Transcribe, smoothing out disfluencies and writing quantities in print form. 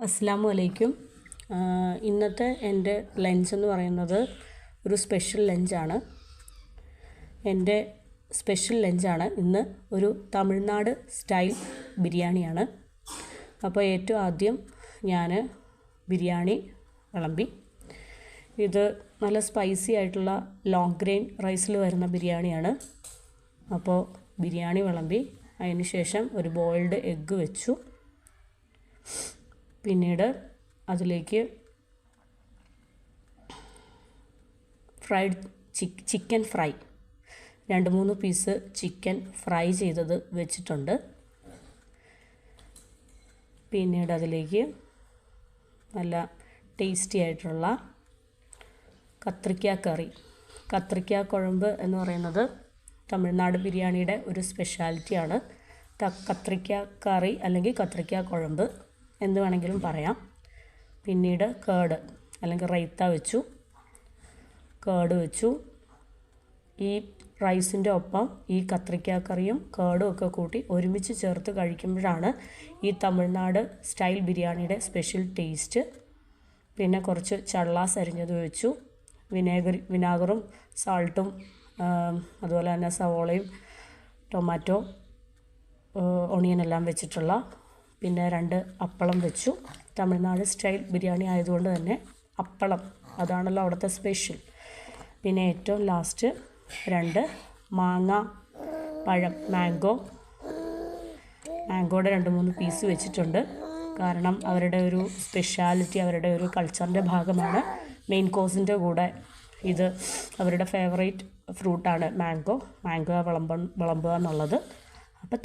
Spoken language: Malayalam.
അസ്സലാമു അലൈക്കും. ഇന്നത്തെ എൻ്റെ ലഞ്ച് എന്ന് പറയുന്നത് ഒരു സ്പെഷ്യൽ ലഞ്ചാണ്. എൻ്റെ സ്പെഷ്യൽ ലഞ്ചാണ് ഇന്ന്. ഒരു തമിഴ്നാട് സ്റ്റൈൽ ബിരിയാണിയാണ്. അപ്പോൾ ഏറ്റവും ആദ്യം ഞാൻ ബിരിയാണി വിളമ്പി. ഇത് നല്ല സ്പൈസി ആയിട്ടുള്ള ലോങ് ഗ്രെയിൻ റൈസിൽ വരുന്ന ബിരിയാണിയാണ്. അപ്പോൾ ബിരിയാണി വിളമ്പി. അതിന് ശേഷം ഒരു ബോയിൽഡ് എഗ്ഗ് വെച്ചു. പിന്നീട് അതിലേക്ക് chicken fry 2-3 piece chicken fry ചെയ്തത് വെച്ചിട്ടുണ്ട്. പിന്നീട് അതിലേക്ക് നല്ല ടേസ്റ്റി ആയിട്ടുള്ള കത്രിക്ക കറി. കത്രിക്ക കുഴമ്പ് എന്ന് പറയുന്നത് തമിഴ്നാട് ബിരിയാണിയുടെ ഒരു സ്പെഷ്യാലിറ്റിയാണ്. കത്രിക്ക കറി അല്ലെങ്കിൽ കത്രിക്ക കുഴമ്പ് എന്ത് വേണമെങ്കിലും പറയാം. പിന്നീട് കേർഡ് അല്ലെങ്കിൽ റൈത്ത വെച്ചു, കേർഡ് വെച്ചു. ഈ റൈസിൻ്റെ ഒപ്പം ഈ കത്രിക്ക കറിയും കേർഡും ഒക്കെ കൂട്ടി ഒരുമിച്ച് ചേർത്ത് കഴിക്കുമ്പോഴാണ് ഈ തമിഴ്നാട് സ്റ്റൈൽ ബിരിയാണിയുടെ സ്പെഷ്യൽ ടേസ്റ്റ്. പിന്നെ കുറച്ച് ചള്ളാസ് അരിഞ്ഞത് വെച്ചു. വിനാഗറും സാൾട്ടും അതുപോലെ തന്നെ സവോളയും ടൊമാറ്റോ ഒണിയനെല്ലാം വെച്ചിട്ടുള്ള പിന്നെ 2 അപ്പളം വെച്ചു. തമിഴ്നാട് സ്റ്റൈൽ ബിരിയാണി ആയതുകൊണ്ട് തന്നെ അപ്പളം അതാണല്ലോ അവിടുത്തെ സ്പെഷ്യൽ. പിന്നെ ഏറ്റവും ലാസ്റ്റ് 2 പഴം മാംഗോയുടെ 2-3 പീസ് വെച്ചിട്ടുണ്ട്. കാരണം അവരുടെ ഒരു സ്പെഷ്യാലിറ്റി, അവരുടെ ഒരു കൾച്ചറിൻ്റെ ഭാഗമാണ്. മെയിൻ കോഴ്സിൻ്റെ കൂടെ ഇത് അവരുടെ ഫേവറേറ്റ് ഫ്രൂട്ടാണ് മാംഗോ വിളമ്പുക എന്നുള്ളത്. അപ്പോൾ